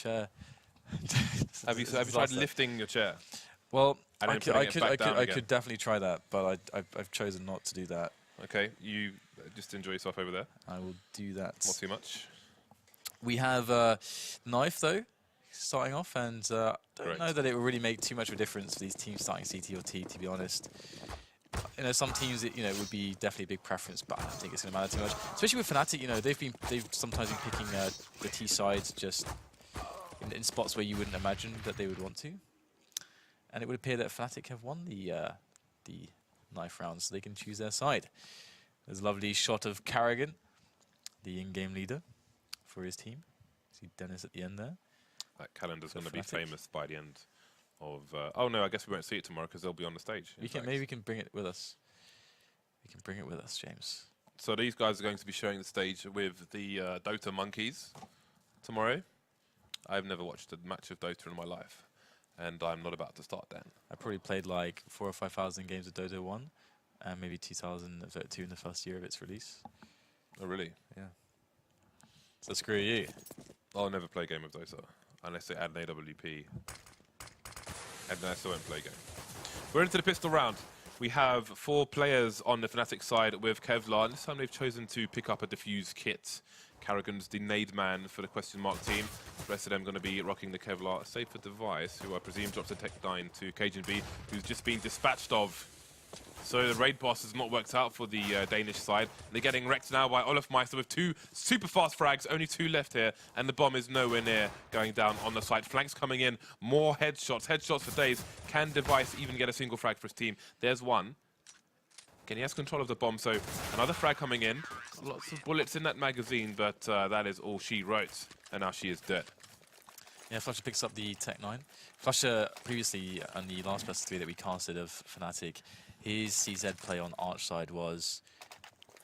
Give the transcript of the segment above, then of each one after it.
chair. Have you tried lifting your chair? Well, And I then putting it back down again? could definitely try that, but I've chosen not to do that. Okay, you just enjoy yourself over there. I will do that. Not too much. We have Knife though, starting off, and don't know that it will really make too much of a difference for these teams starting CT or T. To be honest, you know, some teams it would be definitely a big preference, but I don't think it's going to matter too much. Especially with Fnatic, you know, they've sometimes been picking the T side just in spots where you wouldn't imagine that they would want to. And it would appear that Fnatic have won the Knife round, so they can choose their side. There's a lovely shot of Karrigan, the in-game leader for his team. See Dennis at the end there. That calendar's going to be famous by the end of... oh no, I guess we won't see it tomorrow because they'll be on the stage. Maybe we can bring it with us. We can bring it with us, James. So these guys are going to be sharing the stage with the Dota monkeys tomorrow. I've never watched a match of Dota in my life, and I'm not about to start then. I probably played like 4,000 or 5,000 games of Dota 1, and maybe 2,002 in the first year of its release. Oh really? Yeah. So screw you. I'll never play a game of Dota unless they add an AWP, and then I still won't play a game. We're into the pistol round. We have 4 players on the Fnatic side with Kevlar, and this time they've chosen to pick up a defuse kit. Karrigan's the nade man for the question mark team. The rest of them going to be rocking the Kevlar, save for Device, who I presume drops a Tech 9 to Cajun B, who's just been dispatched of. So the raid boss has not worked out for the Danish side. They're getting wrecked now by Olafmeister with 2 super fast frags, only 2 left here, and the bomb is nowhere near going down on the site. Flanks coming in, more headshots for days. Can Device even get a single frag for his team? There's one. Again, he has control of the bomb, so another frag coming in. Lots of bullets in that magazine, but that is all she wrote, and now she is dead. Yeah, Flusher picks up the Tech 9. Flusher, previously on the last best 3 that we casted of Fnatic, his CZ play on Arch side was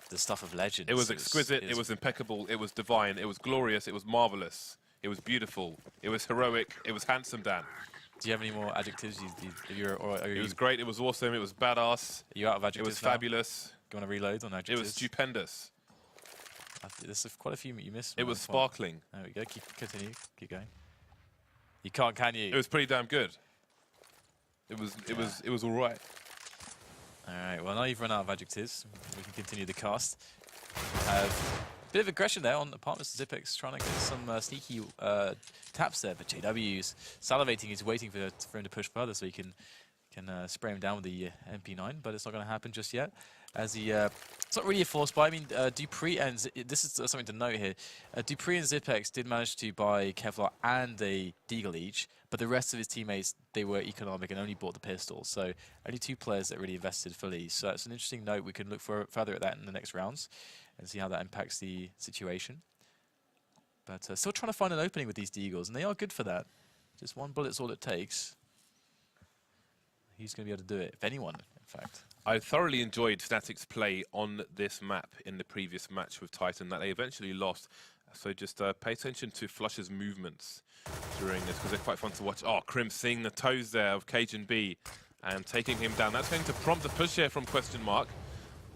the stuff of legends. It was exquisite, it was impeccable, it was divine, it was glorious, it was marvelous, it was beautiful, it was heroic, it was handsome, Dan. Do you have any more adjectives? It was great, it was awesome, it was badass. Are you out of adjectives? It was fabulous. Do you want to reload on adjectives? It was stupendous. There's quite a few you missed. It was sparkling. There we go. Continue. Keep going. You can't, can you? It was pretty damn good. It was all right. All right. Well, now you've run out of adjectives. We can continue the cast. We have a bit of aggression there on Apartments. Zipex trying to get some sneaky taps there, but JW's salivating. He's waiting for him to push further so he can spray him down with the MP9, but it's not going to happen just yet. As he, it's not really a force buy. I mean, Dupree and this is something to note here. Dupree and Zipex did manage to buy Kevlar and a Deagle each, but the rest of his teammates, they were economic and only bought the pistol. So only 2 players that really invested fully. So that's an interesting note. We can look further at that in the next rounds and see how that impacts the situation. But still trying to find an opening with these Deagles, and they are good for that. Just 1 bullet's all it takes. He's going to be able to do it, if anyone, in fact. I thoroughly enjoyed Fnatic's play on this map in the previous match with Titan that they eventually lost. So just pay attention to Flusher's movements during this, because they're quite fun to watch. Oh, Krim seeing the toes there of Cajun B and taking him down. That's going to prompt a push here from Question Mark.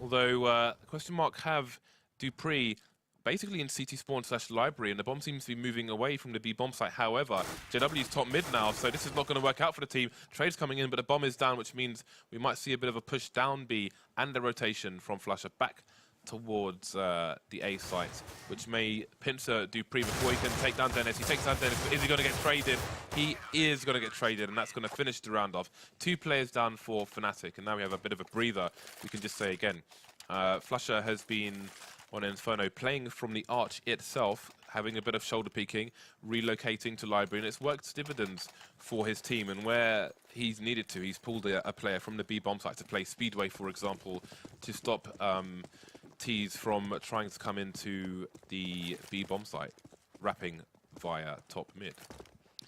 Although Question Mark have Dupree basically in CT spawn / library, and the bomb seems to be moving away from the B bomb site. However, JW's top mid now, so this is not going to work out for the team. Trade's coming in, but the bomb is down, which means we might see a bit of a push down B and the rotation from Flusher back towards the A site, which may pincer Dupree before he can take down Dennis. He takes down Dennis, but is he going to get traded? He is going to get traded, and that's going to finish the round off. 2 players down for Fnatic, and now we have a bit of a breather. We can just say again, Flusher has been on Inferno, playing from the Arch itself, having a bit of shoulder peeking, relocating to Library, and it's worked dividends for his team. And where he's needed to, he's pulled a player from the B bomb site to play Speedway, for example, to stop T's from trying to come into the B bomb site, wrapping via top mid.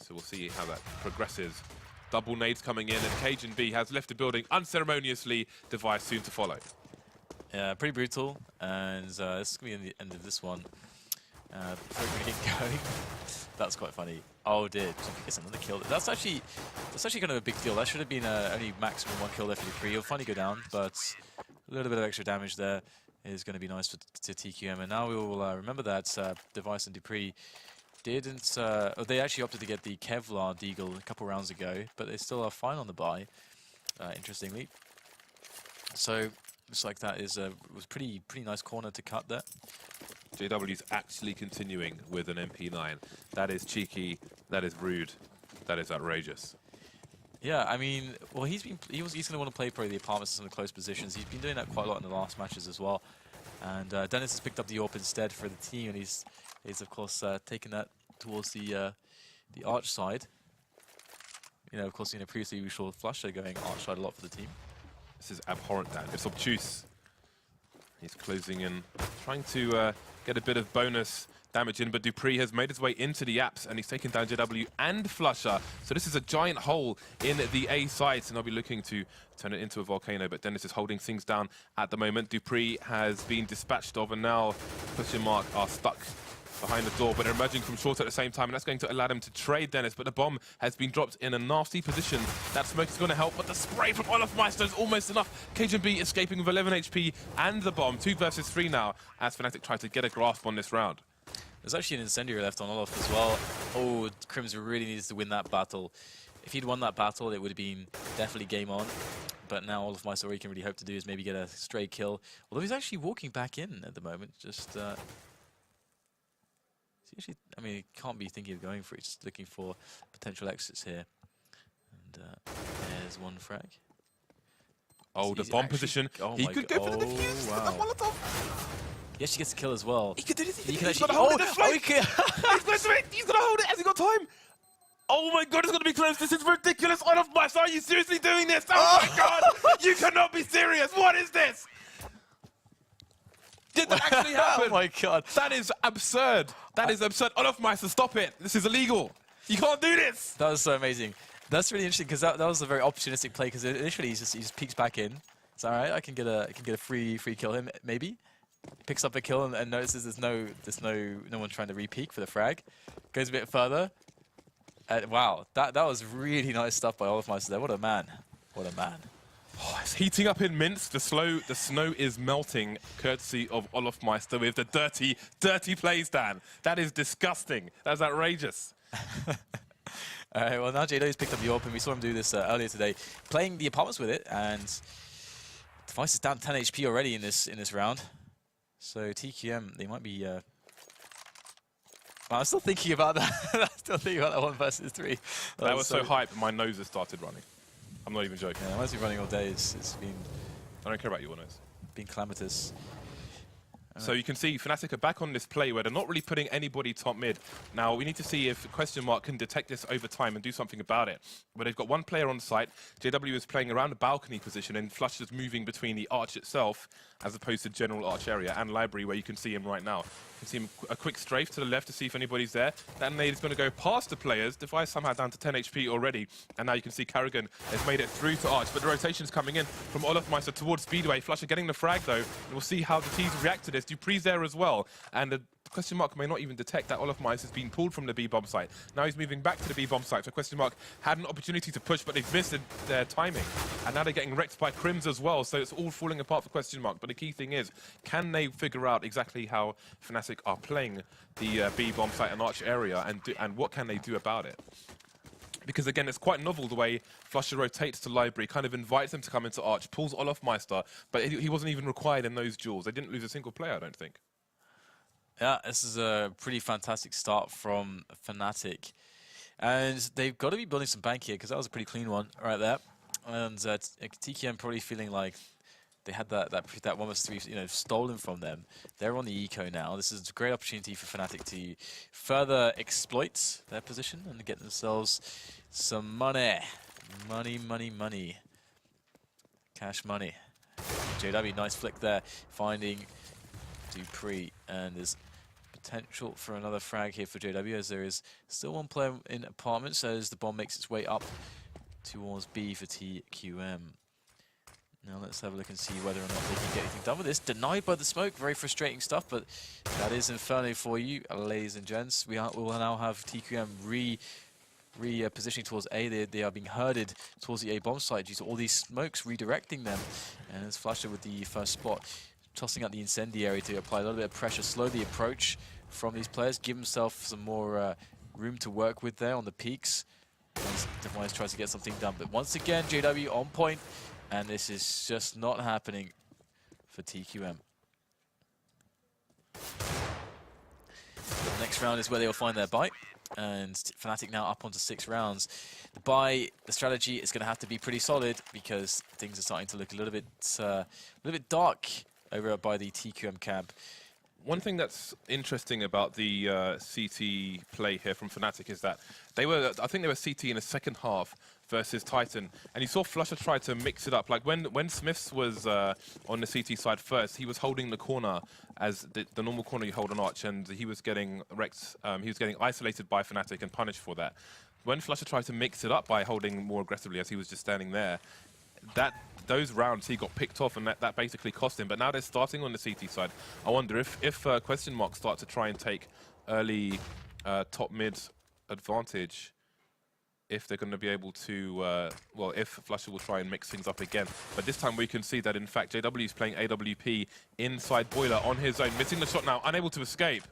So we'll see how that progresses. Double nades coming in, and Cajun B has left the building unceremoniously. Device soon to follow. Yeah, pretty brutal, and this is going to be the end of this one. Before we get going, that's quite funny. Oh dear, gets another kill. That's actually kind of a big deal. That should have been only maximum 1 kill there for Dupree. He'll finally go down, but a little bit of extra damage there is going to be nice for TQM. And now we will remember that Device and Dupree didn't. They actually opted to get the Kevlar Deagle a couple rounds ago, but they still are fine on the buy. Interestingly, so looks like that is was pretty nice corner to cut there. JW's actually continuing with an MP9. That is cheeky. That is rude. That is outrageous. Yeah, I mean, well, he's going to want to play probably the apartments in some of the close positions. He's been doing that quite a lot in the last matches as well. And Dennis has picked up the AWP instead for the team, and he's of course taken that towards the arch side. You know, of course, previously we saw Flusher going arch side a lot for the team. This is abhorrent, Dan. It's obtuse. He's closing in, trying to get a bit of bonus damage in, but Dupree has made his way into the apps, and he's taken down JW and Flusher. So this is a giant hole in the A site, and they'll be looking to turn it into a volcano, but Dennis is holding things down at the moment. Dupree has been dispatched of, and now Question Mark are stuck behind the door, but they're emerging from short at the same time, and that's going to allow them to trade Dennis, but the bomb has been dropped in a nasty position. That smoke is going to help, but the spray from Olofmeister is almost enough. KGB escaping with 11 HP and the bomb. 2 versus 3 now, as Fnatic try to get a grasp on this round. There's actually an incendiary left on Olof as well. Oh, Crims really needs to win that battle. If he'd won that battle, it would have been definitely game on. But now Olofmeister, all he can really hope to do is maybe get a stray kill. Although he's actually walking back in at the moment, just... Actually, I mean, he can't be thinking of going for it, just looking for potential exits here. And there's one frag. Oh, the bomb position. Oh he could go for the defuse. Wow. The Molotov. He actually gets a kill as well. He could do this. He can He's actually hold it. He's gonna hold it. Has he got time? Oh my god, it's gonna be close. This is ridiculous. Olofmeister, are you seriously doing this? Oh my god! You cannot be serious. What is this? Did that actually happen? Oh my god. That is absurd. That is absurd. Olofmeister, stop it. This is illegal. You can't do this. That was so amazing. That's really interesting because that was a very opportunistic play because initially he just peeks back in. It's all right. I can get a free kill him maybe. Picks up a kill and notices there's no one trying to re-peek for the frag. Goes a bit further. Wow, that was really nice stuff by Olofmeister there. What a man. What a man. Oh, it's heating up in Minsk. The snow is melting, courtesy of Olofmeister with the dirty plays, Dan. That is disgusting. That's outrageous. All right, well, now JW's picked up the AWP, and we saw him do this earlier today, playing the apartments with it, and Device is down 10 HP already in this round. So TQM, they might be... I'm still thinking about that. I'm still thinking about that 1 versus 3. That was so hype, my nose has started running. I'm not even joking. Yeah, I must be running all day. It's been... I don't care about your nose. Been calamitous. So you can see Fnatic are back on this play where they're not really putting anybody top mid. Now we need to see if Question Mark can detect this over time and do something about it. But they've got one player on site. JW is playing around the balcony position and Flush is moving between the arch itself as opposed to general arch area and library where you can see him right now. You can see him a quick strafe to the left to see if anybody's there. That nade is going to go past the players. Device somehow down to 10 HP already. And now you can see Karrigan has made it through to arch. But the rotation's coming in from Olofmeister towards Speedway. Flusher getting the frag though. And we'll see how the teams react to this. Dupree's there as well. And the Question Mark may not even detect that Olofmeister has been pulled from the B-bomb site. Now he's moving back to the B-bomb site. So Question Mark had an opportunity to push, but they've missed their timing. And now they're getting wrecked by Crims as well. So it's all falling apart for Question Mark. But the key thing is, can they figure out exactly how Fnatic are playing the B-bomb site and arch area, and what can they do about it? Because again, it's quite novel the way Flusher rotates to library, kind of invites them to come into arch, pulls Olofmeister, but he wasn't even required in those duels. They didn't lose a single player, I don't think. Yeah, this is a pretty fantastic start from Fnatic. And they've got to be building some bank here, because that was a pretty clean one right there. And TKM probably feeling like they had that 1 versus 3 stolen from them. They're on the eco now. This is a great opportunity for Fnatic to further exploit their position and get themselves some money. Money. Cash money. JW, nice flick there, finding Dupree, and there's potential for another frag here for JW, as there is still one player in apartments as the bomb makes its way up towards B for TQM. Now let's have a look and see whether or not they can get anything done with this. Denied by the smoke, very frustrating stuff, but that is Inferno for you, ladies and gents. We will now have TQM positioning towards A. They are being herded towards the A bomb site due to all these smokes redirecting them. And it's Flusher with the first spot, tossing out the incendiary to apply a little bit of pressure, slow the approach from these players. Give himself some more room to work with there on the peaks. Device tries to get something done, but once again, JW on point, and this is just not happening for TQM. The next round is where they will find their bite, and Fnatic now up onto 6 rounds. The strategy is going to have to be pretty solid because things are starting to look a little bit dark over by the TQM camp. One thing that's interesting about the CT play here from Fnatic is that I think they were CT in the second half versus Titan, and you saw Flusha try to mix it up. Like when Smiths was on the CT side first, he was holding the corner as the normal corner you hold on Arch, and he was getting wrecked. He was getting isolated by Fnatic and punished for that. When Flusha tried to mix it up by holding more aggressively as he was just standing there, those rounds he got picked off, and that basically cost him. But now they're starting on the CT side. I wonder if question marks start to try and take early top mid advantage, if they're going to be able to, well, if Flusha will try and mix things up again. But this time we can see that, in fact, JW is playing AWP inside Boiler on his own, missing the shot now, unable to escape.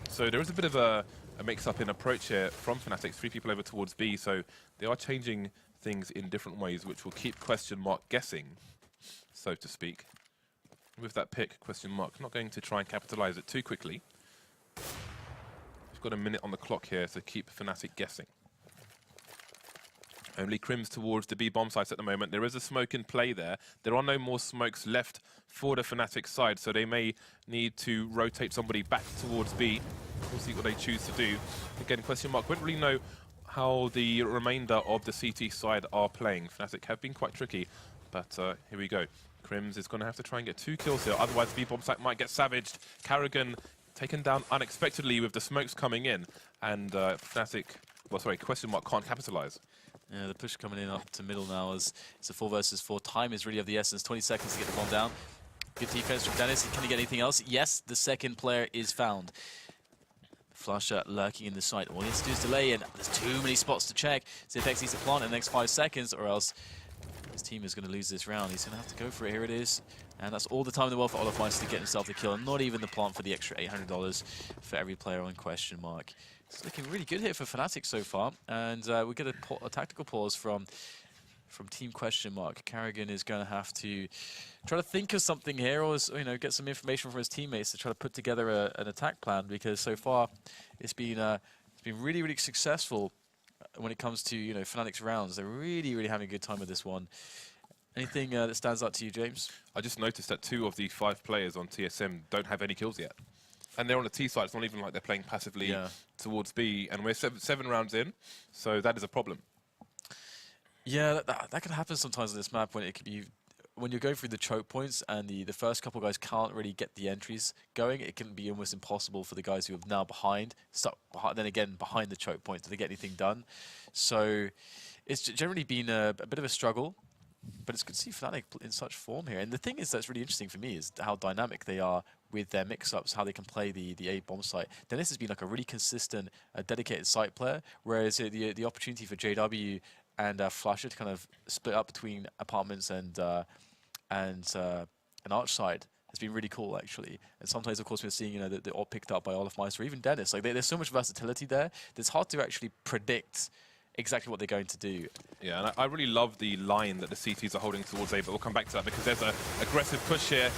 So there is a bit of a mix-up in approach here from Fnatic. 3 people over towards B, so they are changing things in different ways, which will keep question mark guessing, so to speak. With that pick, question mark not going to try and capitalize it too quickly. We've got a minute on the clock here to keep Fnatic guessing. Only Crims towards the B bomb sites at the moment. There is a smoke in play there. There are no more smokes left for the Fnatic side, so they may need to rotate somebody back towards B. We'll see what they choose to do. Again, question mark, wouldn't really know how the remainder of the CT side are playing. Fnatic have been quite tricky, but here we go. Crims is going to have to try and get 2 kills here, otherwise the B-bomb site might get savaged. Karrigan taken down unexpectedly with the smokes coming in, and Fnatic, well, sorry, question mark can't capitalize. Yeah, the push coming in up to middle now as it's a 4 versus 4. Time is really of the essence. 20 seconds to get the bomb down. Good defense from Dennis. Can he get anything else? Yes, the second player is found. Flusha lurking in the site. All he has to do is delay, and there's too many spots to check. Zipex needs to plant in the next 5 seconds, or else his team is going to lose this round. He's going to have to go for it. Here it is. And that's all the time in the world for Olofmeister to get himself the kill, and not even the plant for the extra $800 for every player on question mark. It's looking really good here for Fnatic so far, and we get a tactical pause from Team Question Mark. Karrigan is going to have to try to think of something here, or get some information from his teammates to try to put together an attack plan, because so far it's been really, really successful when it comes to Fnatic's rounds. They're really having a good time with this one. Anything that stands out to you, James? I just noticed that 2 of the 5 players on TSM don't have any kills yet. And they're on the T side. It's not even like they're playing passively towards B. And we're 7 rounds in, so that is a problem. Yeah, that can happen sometimes on this map when you're going through the choke points and the first couple guys can't really get the entries going. It can be almost impossible for the guys who are now stuck then again behind the choke points to get anything done. So it's generally been a bit of a struggle. But it's good to see Fnatic in such form here. And the thing is that's really interesting for me is how dynamic they are with their mix-ups, how they can play the A bomb site. Dennis has been like a really consistent, dedicated site player, whereas the opportunity for JW and Flusha to kind of split up between apartments and Arch side has been really cool, actually. And sometimes, of course, we're seeing they're all picked up by Olofmeister or even Dennis. Like there's so much versatility there that it's hard to actually predict exactly what they're going to do. Yeah, and I really love the line that the CTs are holding towards A, but we'll come back to that because there's an aggressive push here.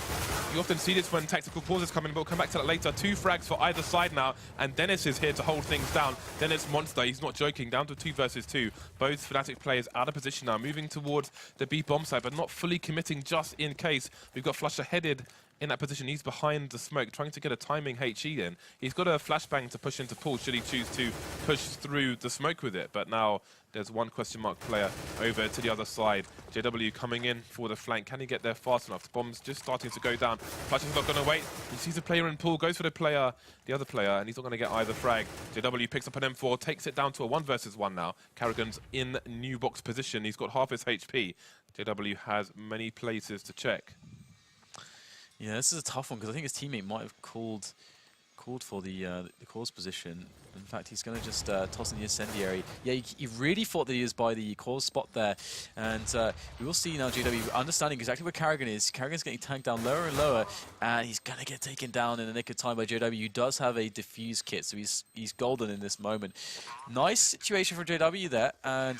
You often see this when tactical pauses come in, but we'll come back to that later. 2 frags for either side now, and Dennis is here to hold things down. Dennis Monster, he's not joking, down to 2 versus 2. Both Fnatic players out of position now, moving towards the B bomb side, but not fully committing just in case. We've got Flusha headed in that position. He's behind the smoke, trying to get a timing HE in. He's got a flashbang to push into pool should he choose to push through the smoke with it. But now there's 1 question mark player over to the other side. JW coming in for the flank. Can he get there fast enough? The bomb's just starting to go down. Flusha's not going to wait. He sees a player in pool, goes for the other player, and he's not going to get either frag. JW picks up an M4, takes it down to a 1 versus 1 now. Karrigan's in new box position. He's got half his HP. JW has many places to check. Yeah, this is a tough one because I think his teammate might have called for the cause position. In fact, he's going to just toss in the incendiary. Yeah, he really thought that he was by the core spot there. And we will see now JW understanding exactly where Karrigan is. Karrigan's getting tanked down lower and lower, and he's going to get taken down in the nick of time by JW, who does have a defuse kit, so he's golden in this moment. Nice situation for JW there, and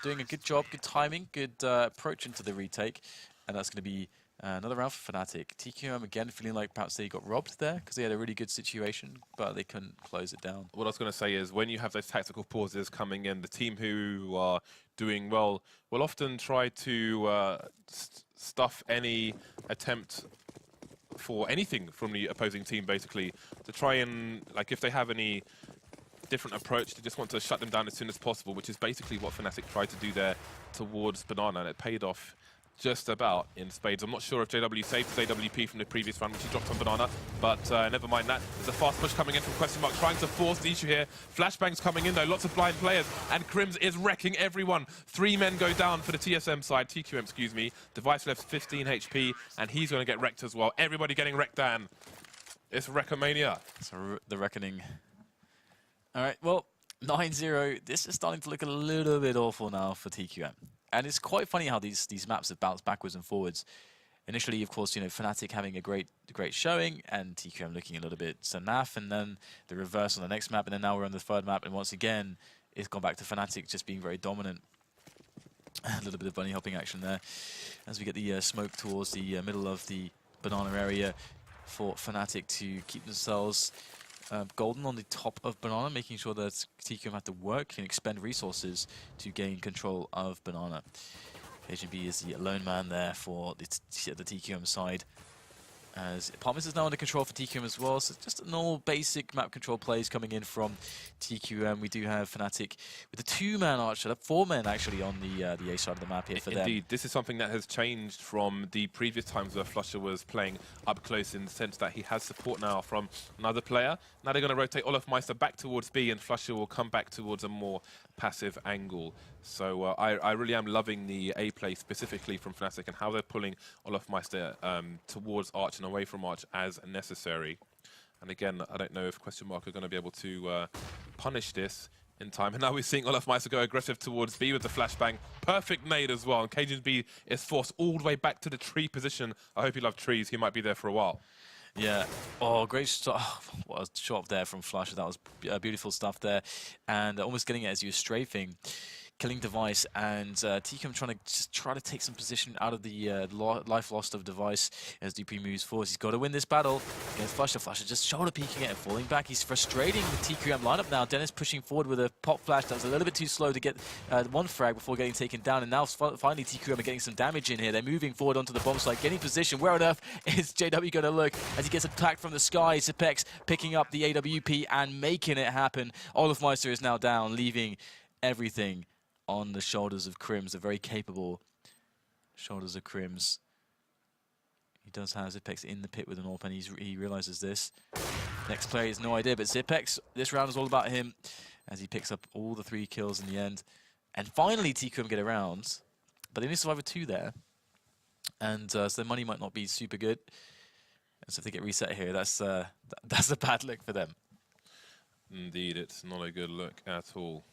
doing a good job, good timing, good approach into the retake. And that's going to be another round for Fnatic. TQM again feeling like perhaps they got robbed there because they had a really good situation, but they couldn't close it down. What I was going to say is when you have those tactical pauses coming in, the team who are doing well will often try to stuff any attempt for anything from the opposing team, basically, to try and, like, if they have any different approach, they just want to shut them down as soon as possible, which is basically what Fnatic tried to do there towards Banana, and it paid off just about in spades. I'm not sure if JW saved his AWP from the previous round, which he dropped on Banana, but never mind that. There's a fast push coming in from Question Mark, trying to force the issue here. Flashbangs coming in though, lots of blind players, and Crims is wrecking everyone. 3 men go down for the TSM side, TQM, excuse me. Device left 15 HP, and he's going to get wrecked as well. Everybody getting wrecked, Dan. It's Wreckomania. So the reckoning. All right, well, 9-0. This is starting to look a little bit awful now for TQM. And it's quite funny how these maps have bounced backwards and forwards. Initially, of course, you know, Fnatic having a great showing, and TQM looking a little bit naff, and then the reverse on the next map, and then now we're on the third map, and once again, it's gone back to Fnatic just being very dominant. A little bit of bunny hopping action there as we get the smoke towards the middle of the Banana area for Fnatic to keep themselves golden on the top of Banana, making sure that TQM have to work and expend resources to gain control of Banana. HB is the lone man there for the TQM side. As Apartments is now under control for TQM as well, so just normal basic map control plays coming in from TQM. We do have Fnatic with a 2-man archer, 4 men actually on the A side of the map here for them. Indeed, this is something that has changed from the previous times where Flusher was playing up close, in the sense that he has support now from another player. Now they're going to rotate Olofmeister back towards B, and Flusher will come back towards a more passive angle. So I really am loving the A play specifically from Fnatic and how they're pulling Olofmeister towards Arch and away from Arch as necessary. And again, I don't know if Question Mark are going to be able to punish this in time. And now we're seeing Olofmeister go aggressive towards B with the flashbang. Perfect nade as well. And Cajun B is forced all the way back to the tree position. I hope you love trees. He might be there for a while. Yeah. Oh, great shot. Oh, what a shot there from Flash. That was beautiful stuff there. And almost getting it as you were strafing. Killing Device, and TQM trying to take some position out of the life lost of Device as DP moves forward. He's got to win this battle against Flusher. Flusher just shoulder peeking it and falling back. He's frustrating the TQM lineup now. Dennis pushing forward with a pop flash that was a little bit too slow to get one frag before getting taken down, and now finally TQM are getting some damage in here. They're moving forward onto the bomb site, getting position. Where on earth is JW going to look as he gets attacked from the sky? Zipex picking up the AWP and making it happen. Olofmeister is now down, leaving everything on the shoulders of Crims, the very capable shoulders of Crims. He does have Zipex in the pit with an AWP, and he realizes this. Next player has no idea, but Zipex, this round is all about him as he picks up all the 3 kills in the end. And finally, TQM get around, but they only survive with 2 there. And so their money might not be super good. And so if they get reset here, that's a bad look for them. Indeed, it's not a good look at all.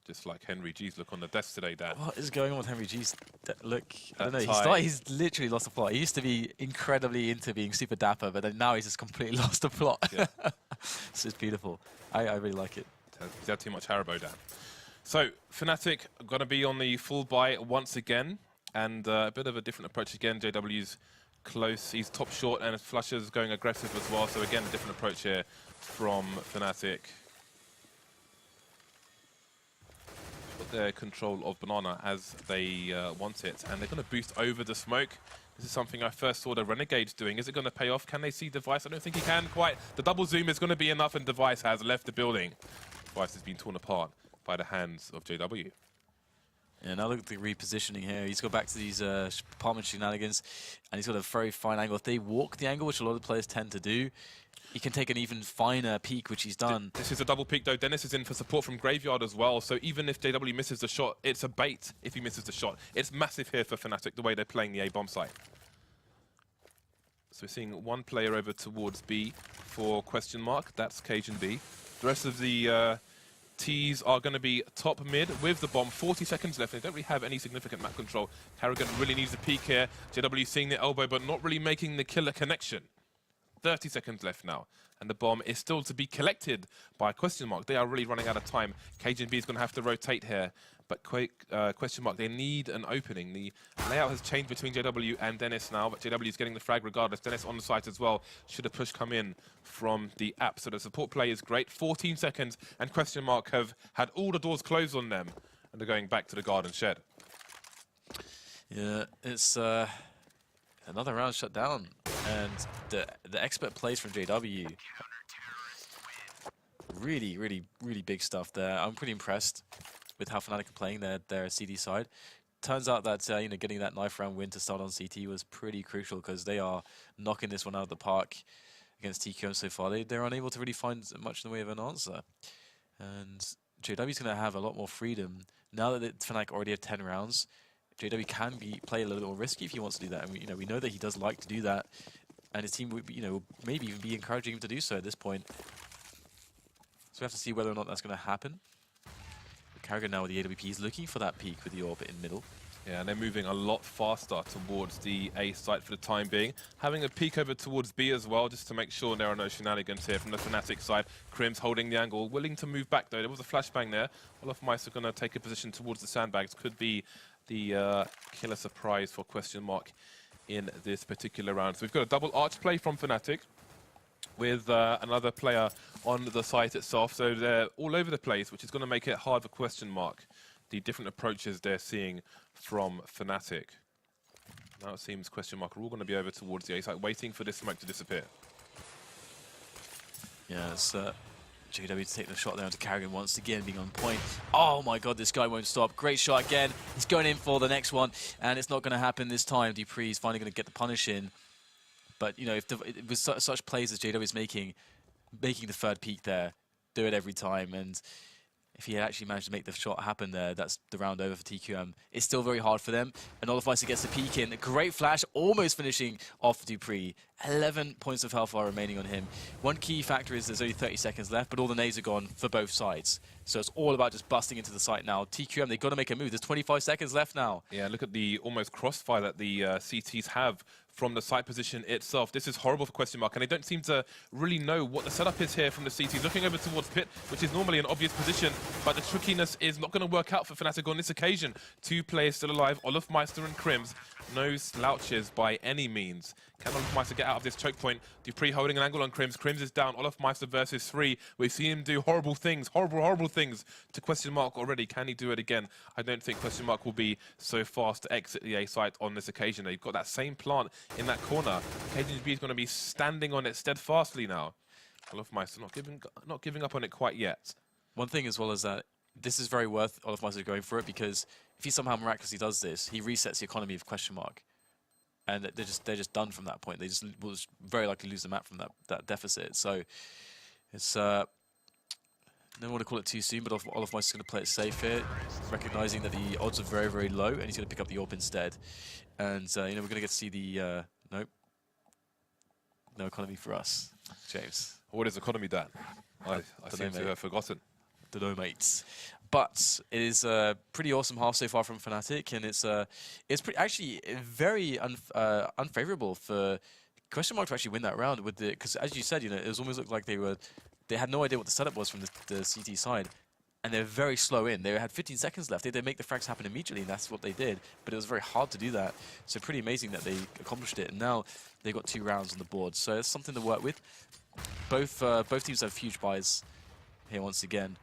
Just like Henry G's look on the desk today, Dan. What is going on with Henry G's look? I don't know. He's literally lost the plot. He used to be incredibly into being super dapper, but then now he's just completely lost the plot. Yeah. This is beautiful. I really like it. He's had too much Haribo, Dan. So, Fnatic are going to be on the full buy once again, and a bit of a different approach again. JW's close. He's top short, and Flusher's going aggressive as well. So again, a different approach here from Fnatic. Their control of Banana as they want it, and they're going to boost over the smoke. This is something I first saw the Renegades doing. Is it going to pay off? Can they see Device? I don't think he can quite. The double zoom is going to be enough, and Device has left the building. Device has been torn apart by the hands of JW. Yeah, now look at the repositioning here. He's got back to these apartment shenanigans, and he's got a very fine angle. If they walk the angle, which a lot of players tend to do, he can take an even finer peek, which he's done. This is a double peek, though. Dennis is in for support from Graveyard as well, so even if JW misses the shot, it's a bait if he misses the shot. It's massive here for Fnatic, the way they're playing the A-bomb site. So we're seeing 1 player over towards B for Question Mark. That's Cajun B. The rest of the T's are going to be top mid with the bomb. 40 seconds left. They don't really have any significant map control. Karrigan really needs a peek here. JW seeing the elbow, but not really making the killer connection. 30 seconds left now. And the bomb is still to be collected by Question Mark. They are really running out of time. KGB is going to have to rotate here. But Question Mark, they need an opening. The layout has changed between JW and Dennis now, but JW is getting the frag regardless. Dennis on the site as well. Should a push come in from the app. So the support play is great. 14 seconds, and Question Mark have had all the doors closed on them. And they're going back to the garden shed. Yeah, it's another round shut down. And the expert plays from JW. Really big stuff there. I'm pretty impressed with how Fnatic are playing their CD side. Turns out that you know, getting that knife round win to start on CT was pretty crucial because they are knocking this one out of the park against TQM so far. They're unable to really find much in the way of an answer. And JW's going to have a lot more freedom now that Fnatic already have 10 rounds. JW can play a little more risky if he wants to do that, and we know that he does like to do that, and his team would maybe even be encouraging him to do so at this point. So we have to see whether or not that's going to happen. Karrigan now with the AWP is looking for that peak with the orbit in middle. Yeah, and they're moving a lot faster towards the A site for the time being. Having a peek over towards B as well, just to make sure there are no shenanigans here from the Fnatic side. Krim's holding the angle, willing to move back though. There was a flashbang there. Olofmeister are going to take a position towards the sandbags. Could be the killer surprise for Question Mark in this particular round. So we've got a double arch play from Fnatic with another player on the site itself. So they're all over the place, which is going to make it hard for Question Mark. The different approaches they're seeing from Fnatic. Now it seems Question Mark are all going to be over towards the A site, waiting for this smoke to disappear. Yeah, it's JW taking a shot there onto Karrigan once again, being on point. Oh my god, this guy won't stop. Great shot again. He's going in for the next one, and it's not going to happen this time. Dupree is finally going to get the punish in. But, you know, with such plays as JW is making the third peak there, do it every time. And if he had actually managed to make the shot happen there, that's the round over for TQM. It's still very hard for them. And Olofmeister gets the peek in. A great flash, almost finishing off Dupree. 11 points of health are remaining on him. One key factor is there's only 30 seconds left, but all the nades are gone for both sides. So it's all about just busting into the site now. TQM, they've got to make a move. There's 25 seconds left now. Yeah, look at the almost crossfire that the CTs have from the site position itself. This is horrible for Question Mark, and they don't seem to really know what the setup is here from the CTs. Looking over towards Pit, which is normally an obvious position, but the trickiness is not going to work out for Fnatic on this occasion. Two players still alive, Olofmeister and Krims. No slouches by any means. Can Olofmeister get out of this choke point? Dupree holding an angle on Krims. Krims is down. Olofmeister versus 3. We've seen him do horrible things, horrible things to Question Mark already. Can he do it again? I don't think Question Mark will be so fast to exit the A site on this occasion. They've got that same plant in that corner. KGB is going to be standing on it steadfastly now. Olofmeister not giving up on it quite yet. One thing as well is that this is very worth Olofmeister going for it, because if he somehow miraculously does this, he resets the economy of Question Mark. And they're just done from that point. They just will very likely lose the map from that deficit. So it's don't want to call it too soon, but Olofmeister's going to play it safe here, recognizing that the odds are very low, and he's going to pick up the AWP instead. And you know, we're going to get to see the nope, no economy for us, James. What is economy, Dan? I seem to have forgotten. Don't know, mates. But it is a pretty awesome half so far from Fnatic, and it's actually very unfavorable for Question Mark to actually win that round with the, because as you said, you know, it was almost looked like they had no idea what the setup was from the CT side, and they're very slow in. They had 15 seconds left. They make the frags happen immediately, and that's what they did. But it was very hard to do that. So pretty amazing that they accomplished it. And now they've got 2 rounds on the board, so it's something to work with. Both teams have huge buys here once again.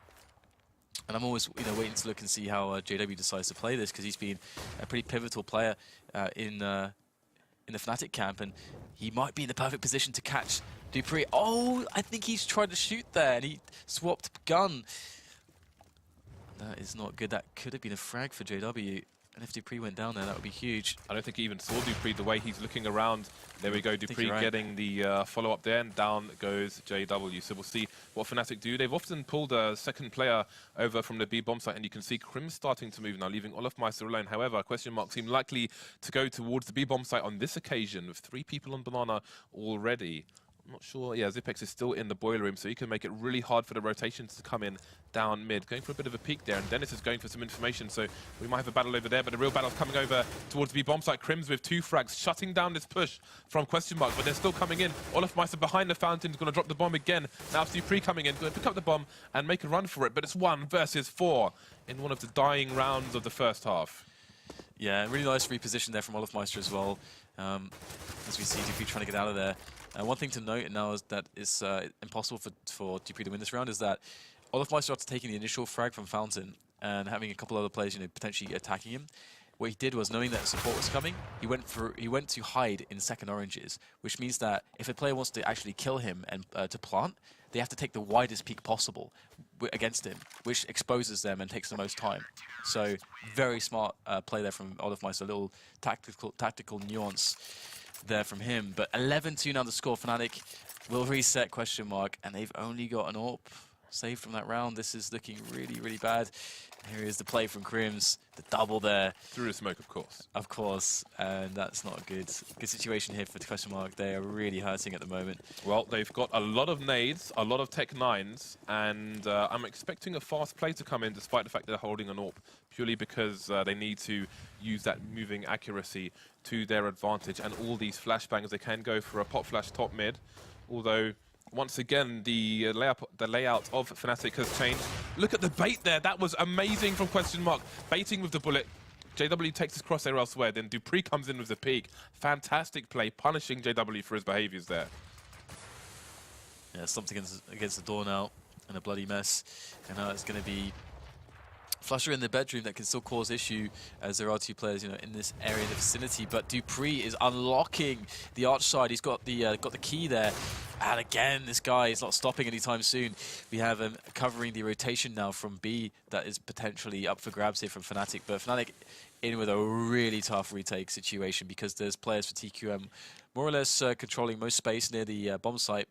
And I'm always, you know, waiting to look and see how JW decides to play this, because he's been a pretty pivotal player in the Fnatic camp, and he might be in the perfect position to catch Dupree. Oh, I think he's tried to shoot there, and he swapped gun. That is not good. That could have been a frag for JW. And if Dupree went down there, that would be huge. I don't think he even saw Dupree the way he's looking around. There we go, Dupree right. getting the follow-up there, and down goes JW. So we'll see what Fnatic do. They've often pulled a second player over from the B bomb site, and you can see Krim starting to move now, leaving Olofmeister alone. However, Question Mark seem likely to go towards the B bomb site on this occasion, with 3 people on Banana already. not sure. Yeah, Zipex is still in the boiler room, so he can make it really hard for the rotations to come in down mid. Going for a bit of a peek there, and Dennis is going for some information, so we might have a battle over there, but the real battle's coming over towards B bomb site. Crims with 2 frags, shutting down this push from Question Mark, but they're still coming in. Olofmeister behind the fountain is going to drop the bomb again. Now Dupree coming in, going to pick up the bomb and make a run for it, but it's 1 versus 4 in one of the dying rounds of the first half. Yeah, really nice reposition there from Olofmeister as well. As we see Dupree trying to get out of there. One thing to note now is that it's impossible for Dupree to win this round is that Olofmeister, after taking the initial frag from Fountain and having a couple other players, potentially attacking him, what he did was, knowing that support was coming, he went to hide in second oranges, which means that if a player wants to actually kill him and to plant, they have to take the widest peak possible against him, which exposes them and takes the most time. So very smart play there from Olofmeister, a little tactical nuance there from him. But 11-2 now the score. Fnatic will reset, Question Mark, and they've only got an AWP saved from that round. This is looking really, really bad. Here is the play from Crims, the double there. Through the smoke, of course. Of course, and that's not a good situation here for the Question Mark. They are really hurting at the moment. Well, they've got a lot of nades, a lot of Tech 9s, and I'm expecting a fast play to come in, despite the fact they're holding an AWP, purely because they need to use that moving accuracy to their advantage. And all these flashbangs, they can go for a pop flash top mid, although once again, the layout of Fnatic has changed. Look at the bait there. That was amazing from Question Mark. Baiting with the bullet. JW takes his crosshair elsewhere. Then Dupree comes in with the peek. Fantastic play, punishing JW for his behaviors there. Yeah, something against the door now, and a bloody mess. And now it's going to be Flusher in the bedroom that can still cause issue, as there are 2 players, in this area in the vicinity. But Dupree is unlocking the arch side. He's got the key there. And again, this guy is not stopping anytime soon. We have him covering the rotation now from B that is potentially up for grabs here from Fnatic. But Fnatic in with a really tough retake situation, because there's players for TQM more or less controlling most space near the bomb site.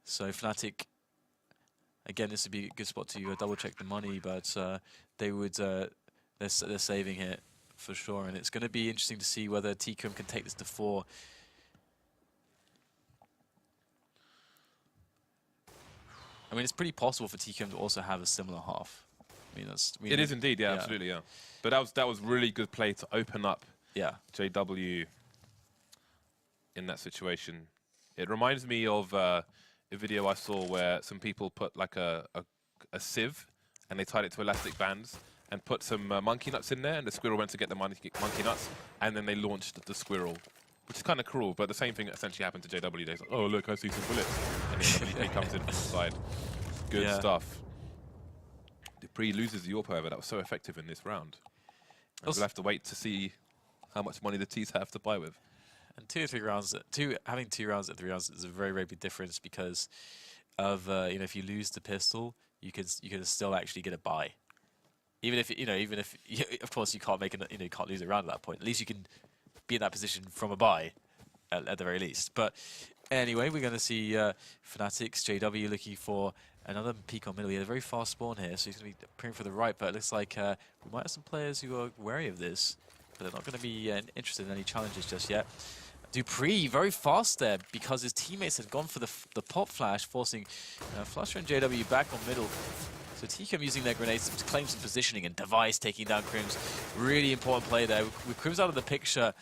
So Fnatic, again, this would be a good spot to double check the money, but they would they're saving it for sure. And it's going to be interesting to see whether TQM can take this to 4. I mean, it's pretty possible for TQM to also have a similar half. I mean, it is indeed, yeah, absolutely, yeah. But that was really good play to open up JW in that situation. It reminds me of a video I saw where some people put like a sieve and they tied it to elastic bands and put some monkey nuts in there, and the squirrel went to get the monkey nuts, and then they launched the squirrel. Which is kind of cruel, but the same thing essentially happened to JW. They're like, oh, look, I see some bullets. And the WP comes in from the side. Good stuff. Dupree loses the AWP, however. That was so effective in this round. And we'll have to wait to see how much money the T's have to buy with. And 2 or 3 rounds, having 2 rounds at 3 rounds is a very, very big difference, because of if you lose the pistol, you can still actually get a buy. Even if of course you can't make you can't lose a round at that point. At least you can be in that position from a buy, at the very least. But anyway, we're going to see Fnatic's JW looking for another peek on middle. He had a very fast spawn here, so he's going to be appearing for the right. But it looks like we might have some players who are wary of this, but they're not going to be interested in any challenges just yet. Dupree very fast there, because his teammates had gone for the pop flash, forcing Flusher and JW back on middle. So TQM using their grenades to claim some positioning, and Device taking down Crims. Really important play there. With Crims out of the picture,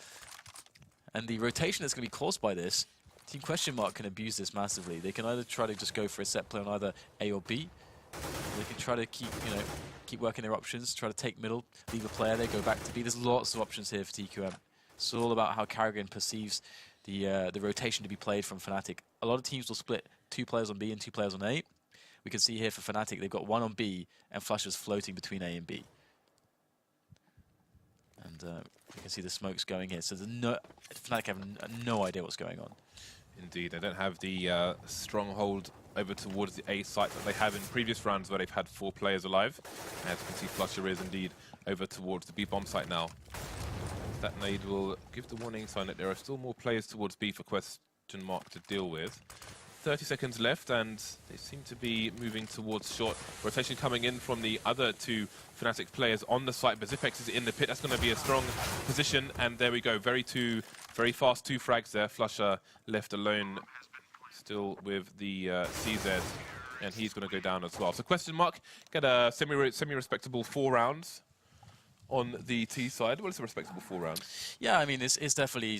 and the rotation that's going to be caused by this, Team Question Mark can abuse this massively. They can either try to just go for a set play on either A or B. They can try to keep working their options, try to take middle, leave a player there, go back to B. There's lots of options here for TQM. It's all about how Carrigan perceives the rotation to be played from Fnatic. A lot of teams will split 2 players on B and 2 players on A. We can see here for Fnatic, they've got 1 on B, and Flusher's floating between A and B. And you can see the smokes going here. So Fnatic have no idea what's going on. Indeed, they don't have the stronghold over towards the A site that they have in previous rounds, where they've had 4 players alive. As you can see, Flusher is indeed over towards the B bomb site now. That nade will give the warning sign that there are still more players towards B for Question Mark to deal with. 30 seconds left, and they seem to be moving towards short. Rotation coming in from the other 2 Fnatic players on the site, but Zipex is in the pit. That's going to be a strong position, and there we go. Very fast 2 frags there. Flusher left alone. still with the CZ, and he's going to go down as well. So question mark, get a semi-respectable 4 rounds on the T side. Well, it's a respectable 4 rounds. Yeah, I mean, it's definitely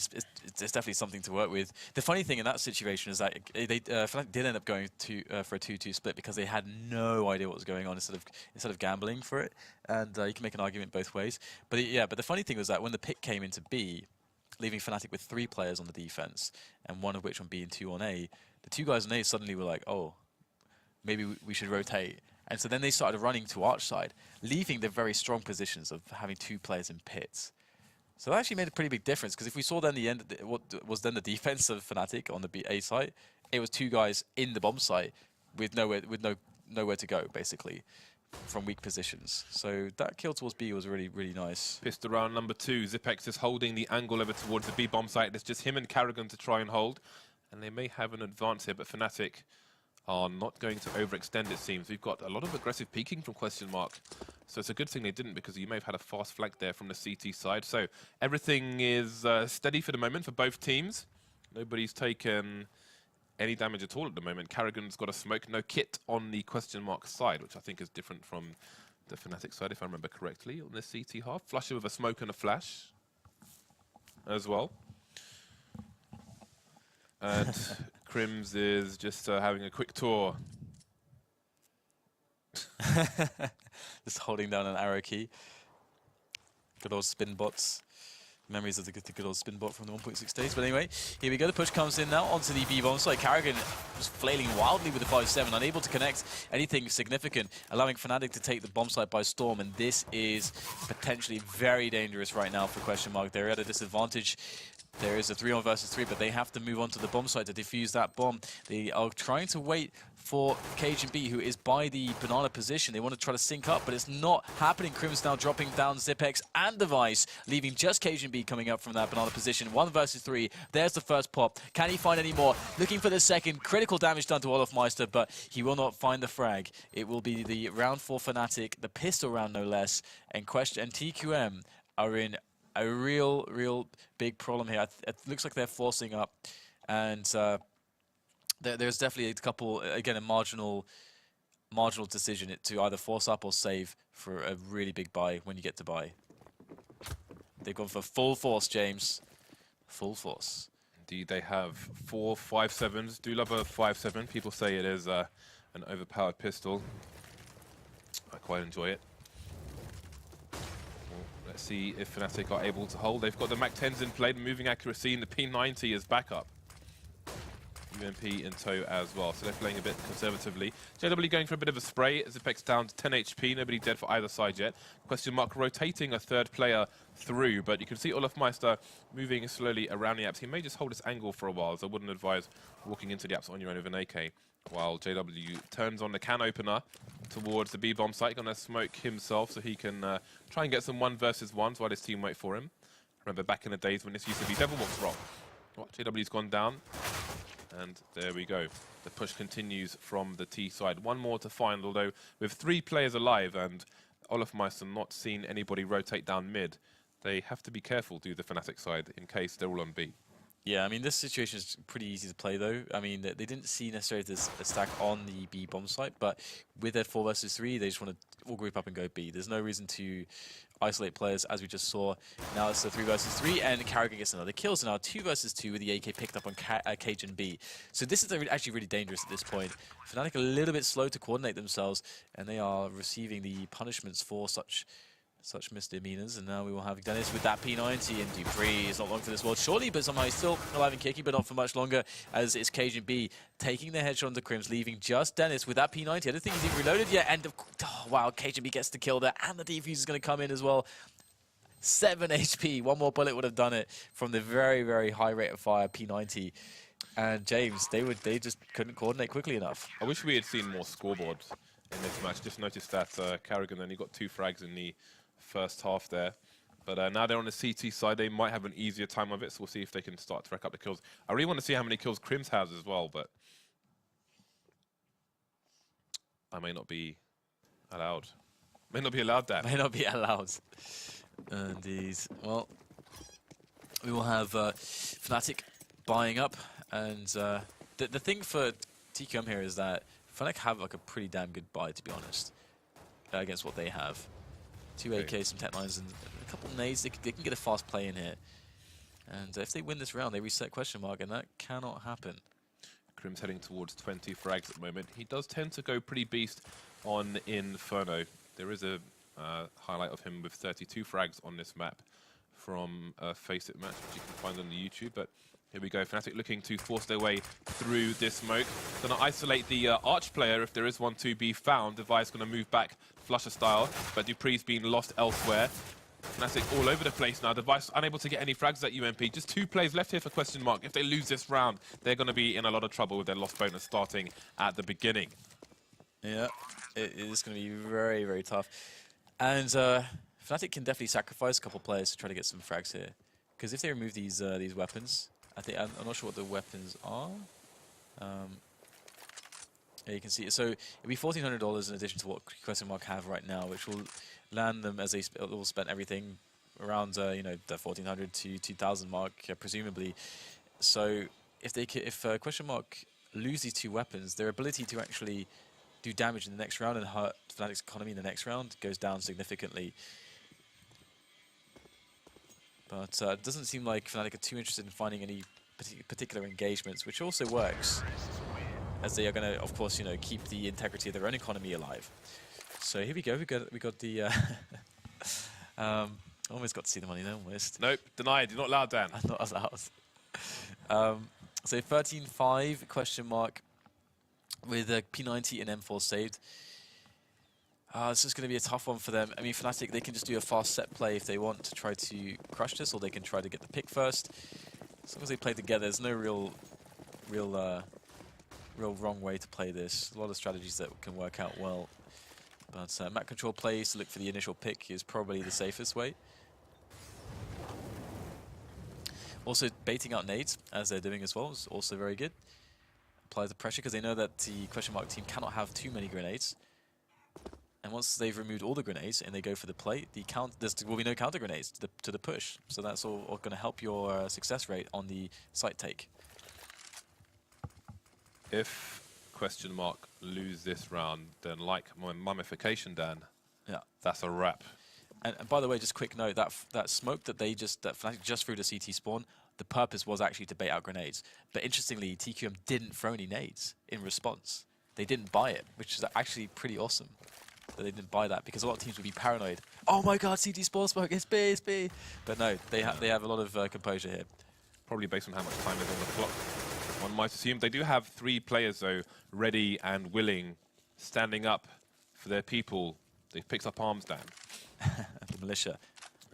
something to work with. The funny thing in that situation is that Fnatic did end up going for a 2-2 split because they had no idea what was going on instead of gambling for it. And you can make an argument both ways. But but the funny thing was that when the pick came into B, leaving Fnatic with 3 players on the defense, and one of which on B and 2 on A, the 2 guys on A suddenly were like, oh, maybe we should rotate. And so then they started running to Arch side, leaving the very strong positions of having 2 players in pits. So that actually made a pretty big difference, because if we saw then the end, what was then the defense of Fnatic on the A site, it was 2 guys in the bomb site with nowhere to go, basically, from weak positions. So that kill towards B was really, really nice. Pistol round number 2. Zipex is holding the angle over towards the B bomb site. It's just him and Karrigan to try and hold. And they may have an advance here, but Fnatic are not going to overextend, it seems. We've got a lot of aggressive peeking from question mark. So it's a good thing they didn't, because you may have had a fast flank there from the CT side. So everything is steady for the moment for both teams. Nobody's taken any damage at all at the moment. Karrigan's got a smoke, no kit on the question mark side, which I think is different from the Fnatic side, if I remember correctly, on the CT half. Flusher with a smoke and a flash as well. And Crims is just having a quick tour. Just holding down an arrow key. Good old spin bots. Memories of the good old spin bot from the 1.6 days. But anyway, here we go. The push comes in now onto the B bomb side. Karrigan was flailing wildly with the 5-7, unable to connect anything significant, allowing Fnatic to take the bomb site by storm. And this is potentially very dangerous right now for question mark. They're at a disadvantage. There is a 3-on versus 3, but they have to move on to the bomb site to defuse that bomb. They are trying to wait for cajunb, who is by the banana position. They want to try to sync up, but it's not happening. Crim's now dropping down Zipex and Device, leaving just cajunb coming up from that banana position. 1 versus 3. There's the first pop. Can he find any more? Looking for the second. Critical damage done to Olofmeister, but he will not find the frag. It will be the round for Fnatic, the pistol round no less, and TQM are in a real big problem here. It looks like they're forcing up, and there's definitely a couple, again, a marginal decision to either force up or save for a really big buy when you get to buy. They've gone for full force, James. Full force. Indeed, they have 4 5.7s. Do love a 5.7. People say it is an overpowered pistol. I quite enjoy it. Let's see if Fnatic are able to hold. They've got the Mac 10s in play, the moving accuracy, and the P90 is back up. UMP in tow as well, so they're playing a bit conservatively. JW going for a bit of a spray. Zipex down to 10 HP, nobody dead for either side yet. Question mark rotating a 3rd player through, but you can see Olofmeister moving slowly around the apps. He may just hold this angle for a while, so I wouldn't advise walking into the apps on your own with an AK. While JW turns on the can opener towards the B bomb site, gonna smoke himself so he can try and get some 1 versus 1s while his team wait for him. Remember back in the days when this used to be Devilbox rock. Oh, JW's gone down, and there we go. The push continues from the T side. 1 more to find, although with 3 players alive and Olofmeister not seen anybody rotate down mid, they have to be careful, do the Fnatic side, in case they're all on B. Yeah, I mean, this situation is pretty easy to play, though. I mean, they didn't see necessarily this a stack on the B bomb site, but with their 4 versus 3, they just want to all group up and go B. There's no reason to isolate players, as we just saw. Now it's a 3 versus 3, and Karrigan gets another kill. So now 2 versus 2 with the AK picked up on cajunb. So this is actually really dangerous at this point. Fnatic a little bit slow to coordinate themselves, and they are receiving the punishments for such misdemeanors. And now we will have Dennis with that P90, and Dupree is not long for this world, surely, but somehow he's still alive and kicking, but not for much longer, as it's cajunb taking the headshot on the Crims, leaving just Dennis with that P90. I don't think he's even reloaded yet, and wow, cajunb gets the kill there, and the defuse is going to come in as well. 7 HP, 1 more bullet would have done it from the very high rate of fire P90. And James, they just couldn't coordinate quickly enough. I wish we had seen more scoreboards in this match. Just noticed that Karrigan only got 2 frags in the first half there, but now they're on the CT side. They might have an easier time of it, so we'll see if they can start to rack up the kills. I really want to see how many kills Crims has as well, but I may not be allowed. May not be allowed that. May not be allowed. Indeed. Well, we will have Fnatic buying up, and The thing for TQM here is that Fnatic have like a pretty damn good buy, to be honest, against what they have. 2 AKs, some Tech 9s, and a couple nades. They can get a fast play in here. And if they win this round, they reset question mark, and that cannot happen. Crim's heading towards 20 frags at the moment. He does tend to go pretty beast on Inferno. There is a highlight of him with 32 frags on this map from a Face It match, which you can find on the YouTube. But here we go, Fnatic looking to force their way through this smoke. Gonna isolate the Arch player if there is one to be found. Device gonna move back Flusher style, but Dupree's been lost elsewhere. Fnatic all over the place now. Device unable to get any frags at UMP. Just 2 plays left here for question mark. If they lose this round, they're gonna be in a lot of trouble with their lost bonus starting at the beginning. Yeah, it is going to be very, very tough. And Fnatic can definitely sacrifice a couple players to try to get some frags here. Because if they remove these weapons, I'm not sure what the weapons are. Yeah, you can see it. So it'll be $1,400 in addition to what question mark have right now, which will land them as they all spent everything around you know, the 1,400 to 2,000 mark, presumably. So if question mark lose these 2 weapons, their ability to actually do damage in the next round and hurt Fnatic's economy in the next round goes down significantly. But it doesn't seem like Fnatic are too interested in finding any particular engagements, which also works, as they are going to, of course, you know, keep the integrity of their own economy alive. So here we go. We got the. Almost got to see the money there. Almost. Nope, denied. You're not allowed, Dan. I'm not allowed. So 13-5 question mark with a P90 and M4 saved. This is going to be a tough one for them. I mean, Fnatic, they can just do a fast set play if they want to try to crush this, or they can try to get the pick first. As long as they play together, there's no real wrong way to play this. A lot of strategies that can work out well. But map control plays to look for the initial pick is probably the safest way. Also, baiting out nades, as they're doing as well, is also very good. Apply the pressure, because they know that the question mark team cannot have too many grenades. And once they've removed all the grenades and they go for the play, there will be no counter grenades to the push. So that's all going to help your success rate on the site take. If question mark lose this round, then like my mummification, Dan, yeah, that's a wrap. And by the way, just quick note, that smoke that Fnatic just threw to CT spawn, the purpose was actually to bait out grenades. But interestingly, TQM didn't throw any nades in response. They didn't buy it, which is actually pretty awesome that they didn't buy that, because a lot of teams would be paranoid. Oh my god, CT spawn smoke, it's B, it's B. But no, they have a lot of composure here. Probably based on how much time is on the clock. One might assume they do have 3 players, though, ready and willing, standing up for their people. They've picked up arms, Dan. The militia.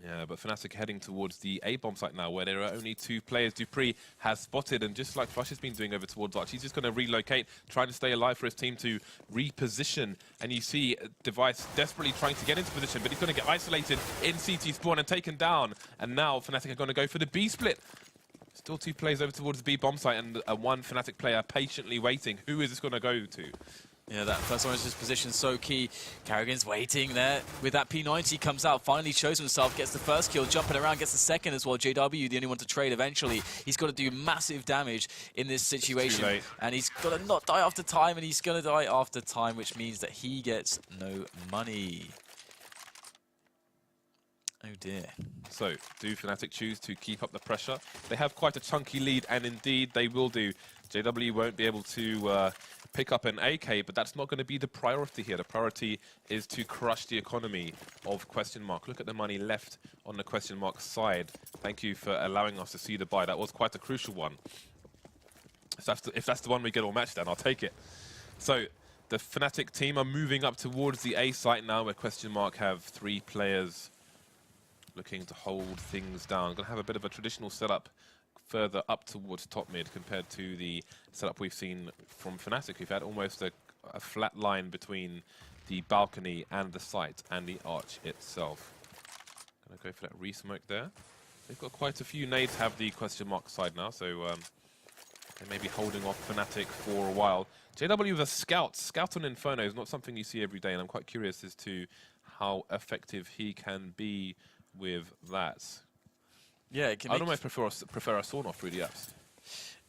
Yeah, but Fnatic heading towards the A-bomb site now, where there are only 2 players. Dupree has spotted, and just like Flush has been doing over towards Arch, he's just going to relocate, trying to stay alive for his team to reposition. And you see Device desperately trying to get into position, but he's going to get isolated in CT spawn and taken down. And now Fnatic are going to go for the B split. Still 2 players over towards the B bomb site, and 1 Fnatic player patiently waiting. Who is this going to go to? Yeah, that first orange's position so key. Carrigan's waiting there with that P90, comes out, finally shows himself, gets the first kill, jumping around, gets the second as well. JW, the only one to trade eventually. He's got to do massive damage in this situation. And he's got to not die after time, and he's going to die after time, which means that he gets no money. Oh dear. So, do Fnatic choose to keep up the pressure? They have quite a chunky lead, and indeed they will do. JW won't be able to pick up an AK, but that's not going to be the priority here. The priority is to crush the economy of question mark. Look at the money left on the question mark side. Thank you for allowing us to see the buy. That was quite a crucial one. If that's the one we get all match, then I'll take it. So, the Fnatic team are moving up towards the A site now, where question mark have 3 players looking to hold things down. Going to have a bit of a traditional setup further up towards top mid compared to the setup we've seen from Fnatic. We've had almost a flat line between the balcony and the site and the arch itself. Going to go for that re-smoke there. They've got quite a few nades have the question mark side now, so they may be holding off Fnatic for a while. JW with a scout. Scout on Inferno is not something you see every day, and I'm quite curious as to how effective he can be with that. Yeah, it can I'd almost prefer a sawn off through the apps.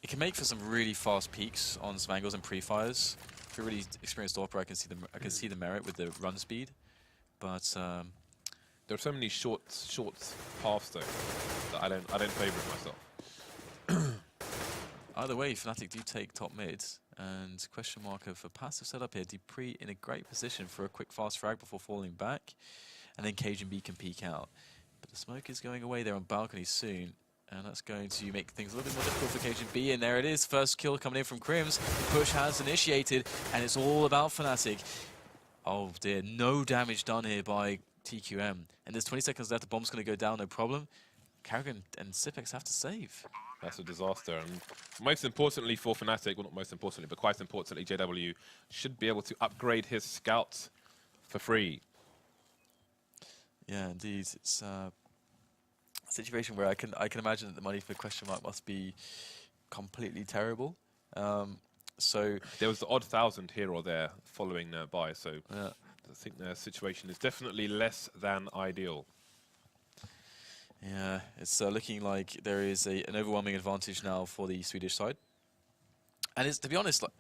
It can make for some really fast peaks on some angles and pre-fires. If you're a really experienced AWPer, I can see the merit with the run speed. But there are so many short paths though that I don't favour myself. either way, Fnatic do take top mid, and question marker for passive setup here. Dupree in a great position for a quick fast frag before falling back, and then KGB can peek out. But the smoke is going away there on balcony soon, and that's going to make things a little bit more difficult for KGB. And there it is, first kill coming in from Crims. The push has initiated, and it's all about Fnatic. Oh dear, no damage done here by TQM, and there's 20 seconds left. The bomb's going to go down, no problem. Karrigan and Zipex have to save. That's a disaster, and most importantly for Fnatic, well not most importantly, but quite importantly, JW should be able to upgrade his scouts for free. Yeah, indeed. It's a situation where I can imagine that the money for question mark must be completely terrible. So there was the odd 1,000 here or there following by, so yeah. I think their situation is definitely less than ideal. Yeah, it's looking like there is an overwhelming advantage now for the Swedish side. And it's, to be honest, like,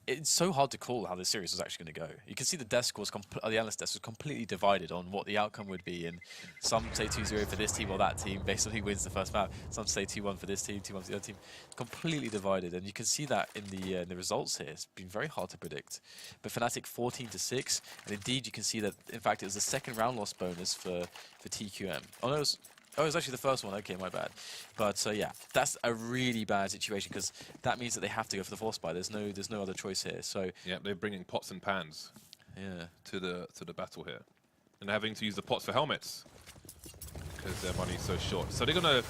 it's so hard to call how this series was actually going to go. You can see the desk scores, the analyst desk was completely divided on what the outcome would be. And some say 2-0 for this team or that team based on who wins the first map. Some say 2-1 for this team, 2-1 for the other team. Completely divided. And you can see that in the results here. It's been very hard to predict. But Fnatic 14-6. And indeed, you can see that, in fact, it was a second round loss bonus for TQM. Oh, no, it was actually the first one. Okay, my bad. But yeah, that's a really bad situation because that means that they have to go for the force buy. There's no other choice here. So yeah, they're bringing pots and pans. Yeah. To the battle here, and having to use the pots for helmets because their money's so short. So they're gonna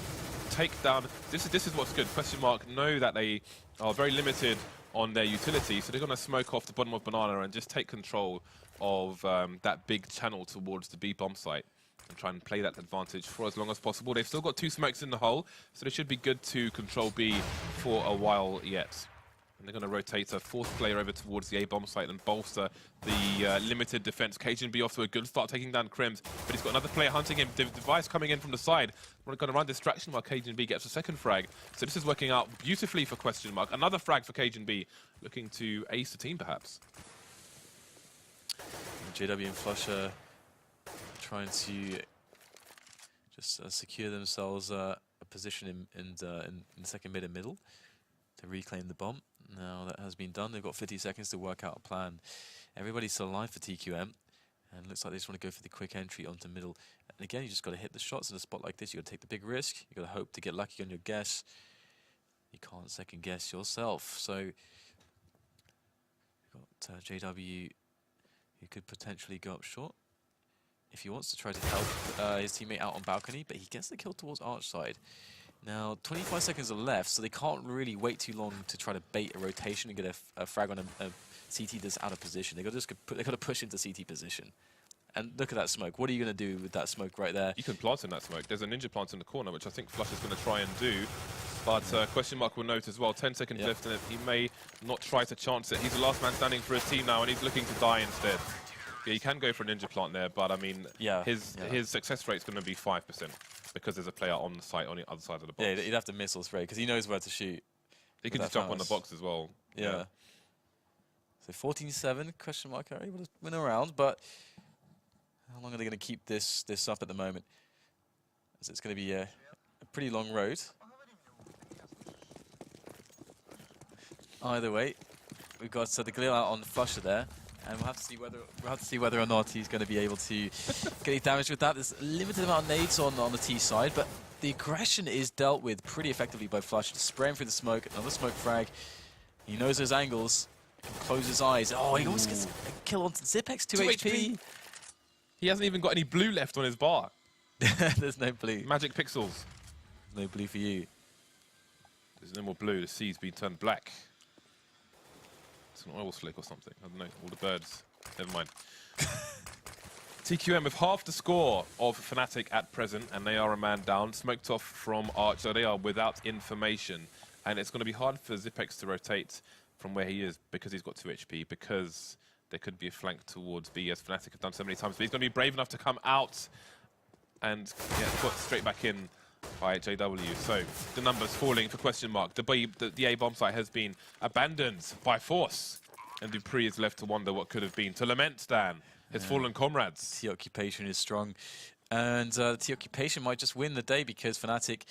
take down. This is what's good. Question mark know that they are very limited on their utility, so they're gonna smoke off the bottom of banana and just take control of that big channel towards the B bomb site. And try and play that advantage for as long as possible. They've still got 2 smokes in the hole, so they should be good to control B for a while yet. And they're going to rotate a 4th player over towards the A bomb site and bolster the limited defense. KGB off to a good start, taking down Crims, but he's got another player hunting him. Device coming in from the side. We're going to run distraction while KGB gets a 2nd frag. So this is working out beautifully for question mark. Another frag for KGB, looking to ace the team perhaps. JW and Flusher trying to just secure themselves a position in the second mid and middle to reclaim the bomb. Now that has been done. They've got 50 seconds to work out a plan. Everybody's still alive for TQM, and looks like they just want to go for the quick entry onto middle. And again, you just got to hit the shots in a spot like this. You got to take the big risk. You got to hope to get lucky on your guess. You can't second guess yourself. So you've got JW, who could potentially go up short if he wants to try to help his teammate out on balcony, but he gets the kill towards Arch side. Now, 25 seconds are left, so they can't really wait too long to try to bait a rotation and get a frag on a CT that's out of position. They got to push into CT position. And look at that smoke. What are you going to do with that smoke right there? You can plant in that smoke. There's a ninja plant in the corner, which I think Flush is going to try and do. But question mark will note as well, 10 seconds left, and he may not try to chance it. He's the last man standing for his team now, and he's looking to die instead. Yeah, you can go for a ninja plant there, but I mean, his success rate is going to be 5% because there's a player on the site on the other side of the box. Yeah, he'd have to miss or spray because he knows where to shoot. He can just jump on the box as well. Yeah. So 14-7, question mark, are able to win a round, but how long are they going to keep this up at the moment? As it's going to be a pretty long road. Either way, we've got the clear out on the Flusher there. And we'll have to see whether or not he's going to be able to get any damage with that. There's a limited amount of nades on the T side, but the aggression is dealt with pretty effectively by Flush. Just spraying through the smoke, another smoke frag. He knows those angles. Can close his eyes. Oh, he almost gets a kill on Zipex, 2 HP. He hasn't even got any blue left on his bar. There's no blue. Magic pixels. No blue for you. There's no more blue. The sea's been turned black. It's an oil slick or something. I don't know. All the birds. Never mind. TQM with half the score of Fnatic at present, and they are a man down. Smoked off from Arch, so they are without information. And it's going to be hard for Zipex to rotate from where he is because he's got 2 HP, because there could be a flank towards B, as Fnatic have done so many times. But he's going to be brave enough to come out and get put straight back in by JW. So the numbers falling for question mark. The A bomb site has been abandoned by force. And Dupree is left to wonder what could have been. To lament, Stan, his fallen comrades. T occupation is strong. And T occupation might just win the day because Fnatic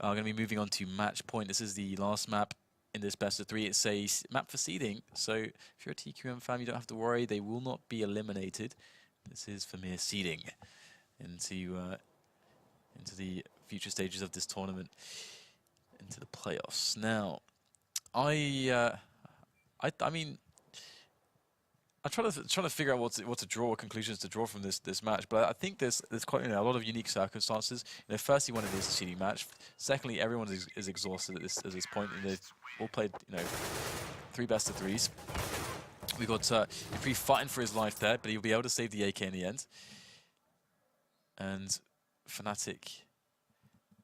are going to be moving on to match point. This is the last map in this best of 3. It's a map for seeding. So if you're a TQM fan, you don't have to worry. They will not be eliminated. This is for mere seeding into the future stages of this tournament, into the playoffs. Now, I mean, I'm trying to figure out what to draw, what conclusions to draw from this match. But I think there's quite a lot of unique circumstances. Firstly, one, it is a seeding match. Secondly, everyone is exhausted at this point, and they've all played 3 best of 3s. We got Dupree fighting for his life there, but he'll be able to save the AK in the end. And Fnatic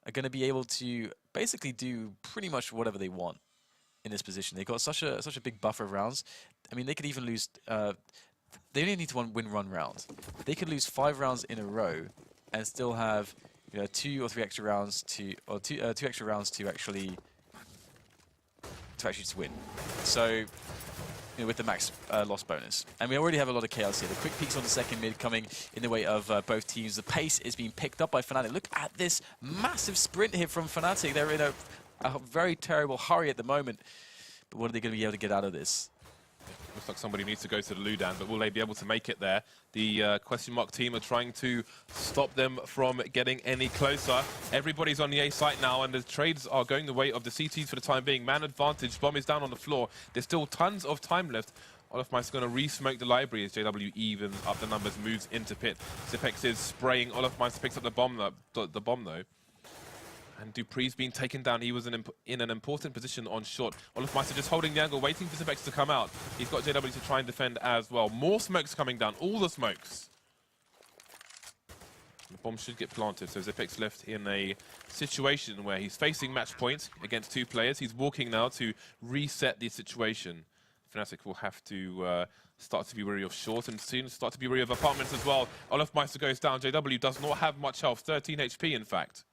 are going to be able to basically do pretty much whatever they want in this position. They've got such a big buffer of rounds. I mean, they could even lose. They only need to win 1 round. They could lose 5 rounds in a row and still have 2 or 3 extra rounds or two extra rounds to actually win. So, with the max loss bonus. And we already have a lot of chaos here. The quick peeks on the second mid coming in the way of both teams. The pace is being picked up by Fnatic. Look at this massive sprint here from Fnatic. They're in a very terrible hurry at the moment. But what are they going to be able to get out of this? Looks like somebody needs to go to the Ludan, but will they be able to make it there? The question mark team are trying to stop them from getting any closer. Everybody's on the A site now, and the trades are going the way of the CTs for the time being. Man advantage, bomb is down on the floor. There's still tons of time left. Olofmeister going to re-smoke the library as JW evens up the numbers, moves into pit. Zipex is spraying. Olofmeister picks up the bomb though. And Dupree's been taken down. He was in an important position on short. Olofmeister just holding the angle, waiting for Zipex to come out. He's got JW to try and defend as well. More smokes coming down, all the smokes. The bomb should get planted, so Zipex left in a situation where he's facing match point against 2 players. He's walking now to reset the situation. Fnatic will have to start to be wary of short and soon start to be wary of apartments as well. Olofmeister goes down. JW does not have much health, 13 HP in fact.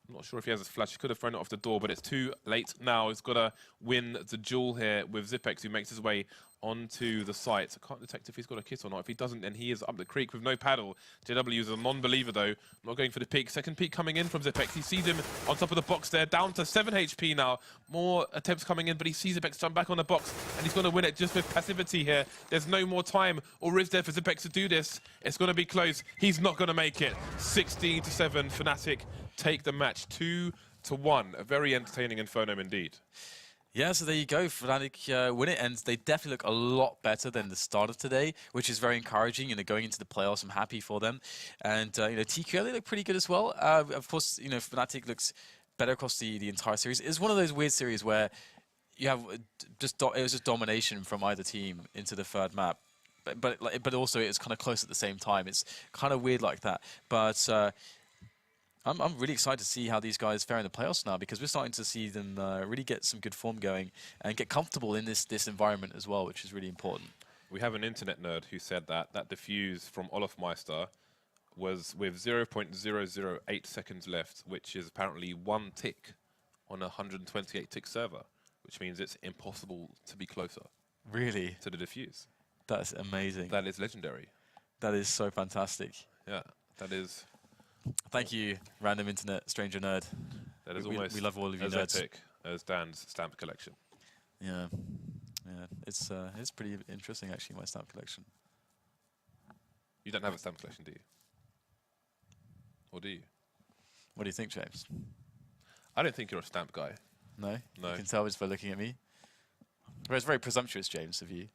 I'm not sure if he has his flash. He could have thrown it off the door, but it's too late now. He's got to win the duel here with Zipex, who makes his way onto the site. I can't detect if he's got a kit or not. If he doesn't, then he is up the creek with no paddle. JW is a non-believer, though. Not going for the peak. Second peak coming in from Zipex. He sees him on top of the box there, down to 7 HP now. More attempts coming in, but he sees Zipex jump back on the box, and he's going to win it just with passivity here. There's no more time or is there for Zipex to do this. It's going to be close. He's not going to make it. 16-7, Fnatic take the match 2-1. A very entertaining Inferno indeed. Yeah, so there you go. Fnatic win it, and they definitely look a lot better than the start of today, which is very encouraging. Going into the playoffs, I'm happy for them. And TQL, they look pretty good as well. Of course, Fnatic looks better across the entire series. It's one of those weird series where you have it was just domination from either team into the 3rd map. But also it's kind of close at the same time. It's kind of weird like that. But I'm really excited to see how these guys fare in the playoffs now, because we're starting to see them really get some good form going and get comfortable in this environment as well, which is really important. We have an internet nerd who said that defuse from Olofmeister was with 0.008 seconds left, which is apparently 1 tick on a 128 tick server, which means it's impossible to be closer. Really? To the defuse. That's amazing. That is legendary. That is so fantastic. Yeah, that is. Thank you, random internet stranger nerd. That is almost we love all of you as nerds. epic as Dan's stamp collection. Yeah, it's pretty interesting actually, my stamp collection. You don't have a stamp collection, do you? Or do you? What do you think, James? I don't think you're a stamp guy. No? No. You can tell just by looking at me. Well, it's very presumptuous, James, of you.